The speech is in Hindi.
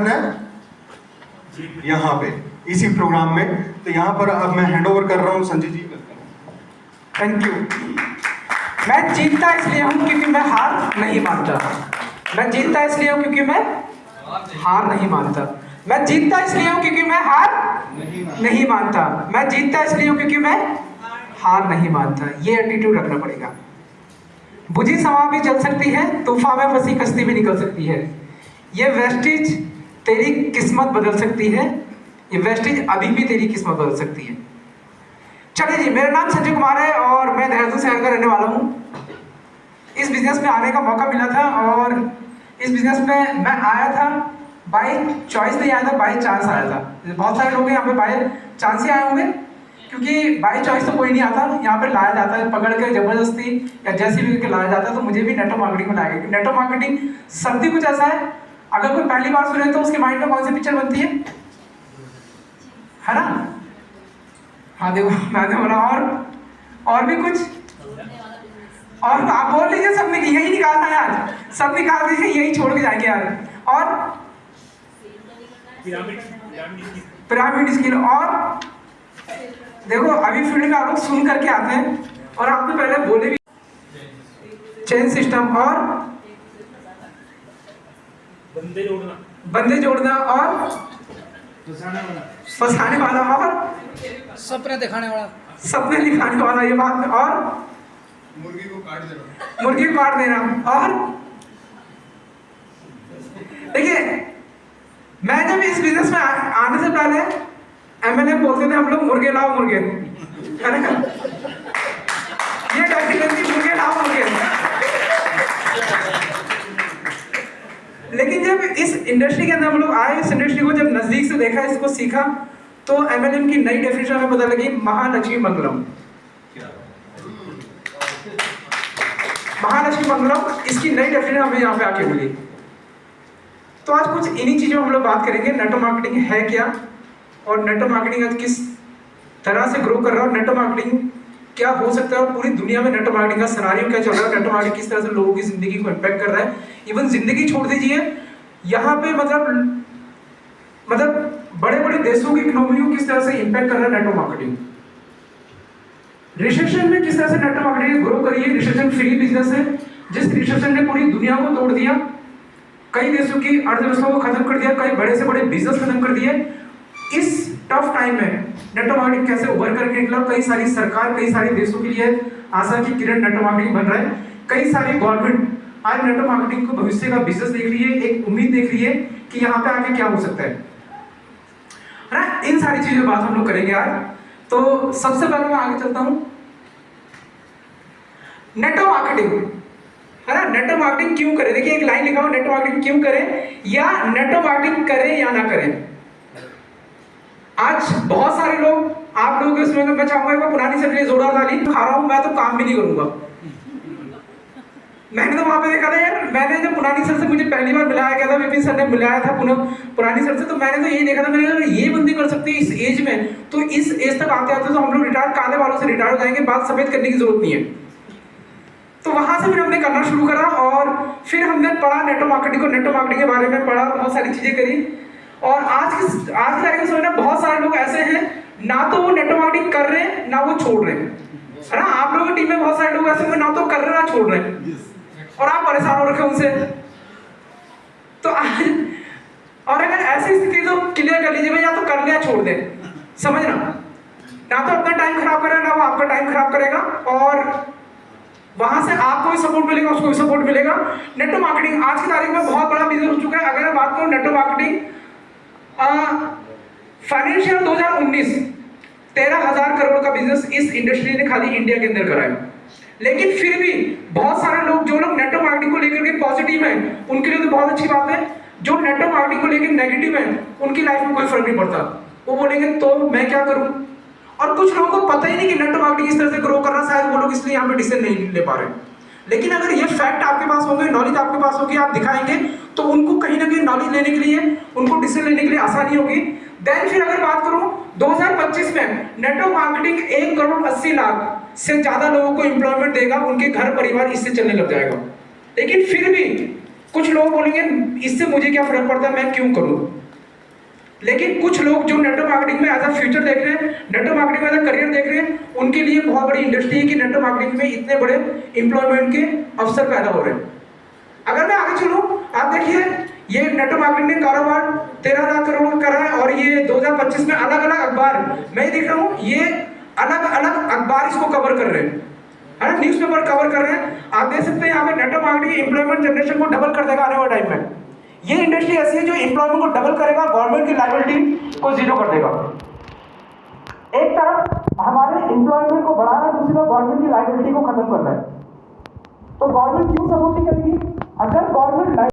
करना है यहाँ पे इसी प्रोग्राम में। तो यहाँ पर अब मैं हैंड ओवर कर रहा हूँ संजय जी। Thank you. मैं जीतता इसलिए हूँ क्योंकि मैं हार नहीं मानता। मैं जीतता इसलिए हूँ क्योंकि मैं हार नहीं मानता। मैं जीतता इसलिए हूँ क्योंकि मैं हार नहीं मानता। मैं जीतता इसलिए हूँ क्योंकि मैं हार नहीं मानता। ये एटीट्यूड रखना पड़ेगा। बुझी समा भी जल सकती है, तूफान में फंसी कश्ती भी निकल सकती है। ये वेस्टिज तेरी किस्मत बदल सकती है। ये वेस्टिज अभी भी तेरी किस्मत बदल सकती है। चलिए जी, मेरा नाम संजय कुमार है और मैं देहरादून शहर का रहने वाला हूँ। इस बिजनेस में आने का मौका मिला था और इस बिजनेस में मैं आया था बाय चॉइस नहीं आया था, बाय चांस आया था। बहुत सारे लोग यहाँ पे बाय चांस ही आए होंगे, क्योंकि बाय चॉइस तो कोई नहीं आता। यहाँ पे लाया जाता है पकड़ के जबरदस्ती या जैसे भी करके लाया जाता है। तो मुझे भी नेटवर्क मार्केटिंग में लाया गया। नेटवर्क मार्केटिंग शब्द ही कुछ ऐसा है, अगर कोई पहली बार सुने तो उसके माइंड में कौन सी पिक्चर बनती है ना? हाँ देखो, मैं तो बोला और भी कुछ, और आप बोल लीजिए। सबने यही निकालना है आज, सब निकाल दीजिए, यही छोड़ के जाएंगे आज। और पिरामिड स्किल। और देखो, अभी फील्ड में आप लोग सुन करके आते हैं और आपने पहले बोले भी चेन सिस्टम और बंदे जोड़ना और फंसाने वाला और सपने दिखाने वाला ये बात, और मुर्गी को काट देना। और देखिए, मैं जब इस बिजनेस में आने से पहले एमएलए बोलते थे हम लोग मुर्गे लाओ मुर्गे, है ना? ये डेफिनेटली मुर्गे लाओ मुर्गे। लेकिन जब इस इंडस्ट्री के अंदर हम लोग आए, इस इंडस्ट्री को जब नजदीक से देखा, इसको सीखा, तो एमएलएम की नई डेफिनेशन हमें पता लगी, महालक्ष्मी मंगलम। महालक्ष्मी मंगलम, इसकी नई डेफिनेशन हमें यहाँ पे आके मिली। तो आज कुछ इन्हीं चीजों में हम लोग बात करेंगे। नेटवर्क मार्केटिंग है क्या, और नेटवर्क मार्केटिंग आज किस तरह से ग्रो कर रहा है, और नेटवर्क मार्केटिंग क्या हो सकता है, और पूरी दुनिया में नेटवर्क मार्केटिंग का सिनेरियो क्या चल रहा है, नेटवर्क मार्केटिंग किस तरह से लोगों की जिंदगी को इम्पैक्ट कर रहा है। इवन जिंदगी छोड़ दीजिए, यहाँ पे मतलब बड़े बड़े देशों की इकोनॉमी को किस तरह से इम्पैक्ट कर रहा है नेटवर्क मार्केटिंग। रिसेशन में किस तरह से नेटवर्क मार्केटिंग ग्रो करी है। रिसेशन फ्री बिजनेस है, जिस रिसेशन ने पूरी दुनिया को तोड़ दिया, कई देशों की अर्थव्यवस्था को खत्म कर दिया, कई बड़े से बड़े बिजनेस खत्म कर दिए। इस टफ टाइम में नेटवर्क मार्केटिंग कैसे उभर करके निकला। कई सारी सरकार, कई सारे देशों के लिए आशा की किरण नेटवर्क मार्केटिंग बन रहा है। कई सारी गवर्नमेंट आज नेटवर्क मार्केटिंग को भविष्य का बिजनेस देख रही है, एक उम्मीद देख रही है कि यहाँ पे आगे क्या हो सकता है ना। इन सारी चीजों बात हम लोग करेंगे आज। तो सबसे पहले मैं आगे चलता हूँ। नेटवर्क मार्केटिंग, है ना? नेटवर्क मार्केटिंग क्यों करें? देखिए, एक लाइन लिखा हुआ, नेटवर्क मार्केटिंग क्यों करें, या नेटवर्क मार्केटिंग करें या ना करें। आज बहुत सारे लोग, आप लोगों के समय में मैं चाहूंगा पुरानी सब्जी जोड़ा डाली खा रहा हूं, मैं तो काम भी नहीं करूंगा। मैंने तो वहां पे देखा था यार, मैंने जब पुरानी सर से मुझे पहली बार मिलाया गया था, विपिन सर ने मिलाया था पुरानी सर से, तो मैंने तो यही देखा था, मैंने कहा ये बंदी कर सकती है इस एज में, तो इस एज तक आते आते तो हम लोग रिटायर, काले वालों से रिटायर हो जाएंगे, बाल सफेद करने की जरूरत नहीं है। तो वहां से फिर हमने करना शुरू करा और फिर हमने पढ़ा नेटवर्क मार्केटिंग को, नेटवर्क मार्केटिंग के बारे में पढ़ा, बहुत सारी चीजें करी। और आज की तारीख में समझना, बहुत सारे लोग ऐसे हैं ना तो वो नेटवर्क मार्केटिंग कर रहे हैं ना वो छोड़ रहे हैं, है ना? आप लोगों की टीम में बहुत सारे लोग ऐसे ना तो कर रहे हैं ना छोड़ रहे हैं, और आप परेशान हो रखे उनसे। तो आज, और अगर ऐसी स्थिति तो क्लियर कर लीजिए, या तो कर लिया छोड़ दे, समझना। ना तो अपना टाइम खराब करेगा, ना वो आपका टाइम खराब करेगा, और वहां से आपको भी सपोर्ट मिलेगा, उसको भी सपोर्ट मिलेगा। नेटवर्क मार्केटिंग आज की तारीख में बहुत बड़ा बिजनेस हो चुका है। अगर मैं बात करूं नेटवर्क मार्केटिंग, फाइनेंशियल 2019 13,000 करोड़ का बिजनेस इस इंडस्ट्री ने खाली इंडिया के अंदर करा है। लेकिन फिर भी बहुत सारे लोग, जो लोग नेटवर्क मार्केटिंग को लेकर के पॉजिटिव हैं, उनके लिए तो बहुत अच्छी बात है। जो नेटवर्क मार्केटिंग को लेकर नेगेटिव है, उनकी लाइफ में कोई फर्क नहीं पड़ता। वो बोलेंगे तो मैं क्या करूं। और कुछ लोगों को पता ही नहीं कि नेटवर्क मार्केटिंग इस तरह से ग्रो करना, शायद वो लोग इसलिए यहाँ पे डिसीजन नहीं ले पा रहे। लेकिन अगर ये फैक्ट आपके पास होंगे, नॉलेज आपके पास होगी, आप दिखाएंगे, तो उनको कहीं ना कहीं नॉलेज लेने के लिए, उनको डिसीजन लेने के लिए आसानी होगी। देन फिर अगर बात करूं 2025 में नेटवर्क मार्केटिंग 1,80,00,000 से ज्यादा लोगों को एम्प्लॉयमेंट देगा, उनके घर परिवार इससे चलने लग जाएगा। लेकिन फिर भी कुछ लोग बोलेंगे इससे मुझे क्या फर्क पड़ता है, मैं क्यों करूं। लेकिन कुछ लोग जो नेटवर्क मार्केटिंग में एज अ फ्यूचर देख रहे हैं, नेटवर्क मार्केटिंग में एज अ करियर देख रहे हैं, उनके लिए बहुत बड़ी इंडस्ट्री है कि नेटवर्क मार्केटिंग में इतने बड़े एम्प्लॉयमेंट के अवसर पैदा हो रहे हैं। अगर मैं आगे चलूं, आप देखिए ये नेटवर्क मार्केटिंग ने कारोबार 13 लाख करोड़ करा है और ये 2025 में अलग अलग अखबार, मैं देख रहा हूँ ये अलग अलग अखबार इसको कवर कर रहे हैं, है ना, न्यूज़पेपर कवर कर रहे हैं। आप देख सकते हैं यहाँ पे नेटवर्क मार्केटिंग एम्प्लॉयमेंट जनरेशन को डबल कर देगा आने वाले टाइम में। ये इंडस्ट्री ऐसी है जो एम्प्लॉयमेंट को डबल करेगा, गवर्नमेंट की लायबिलिटी को जीरो कर देगा। एक तरफ हमारे एम्प्लॉयमेंट को बढ़ाना है, दूसरी तरफ गवर्नमेंट की लायबिलिटी को खत्म करना है। तो गवर्नमेंट क्यों सपोर्ट नहीं करेगी? अगर गवर्नमेंट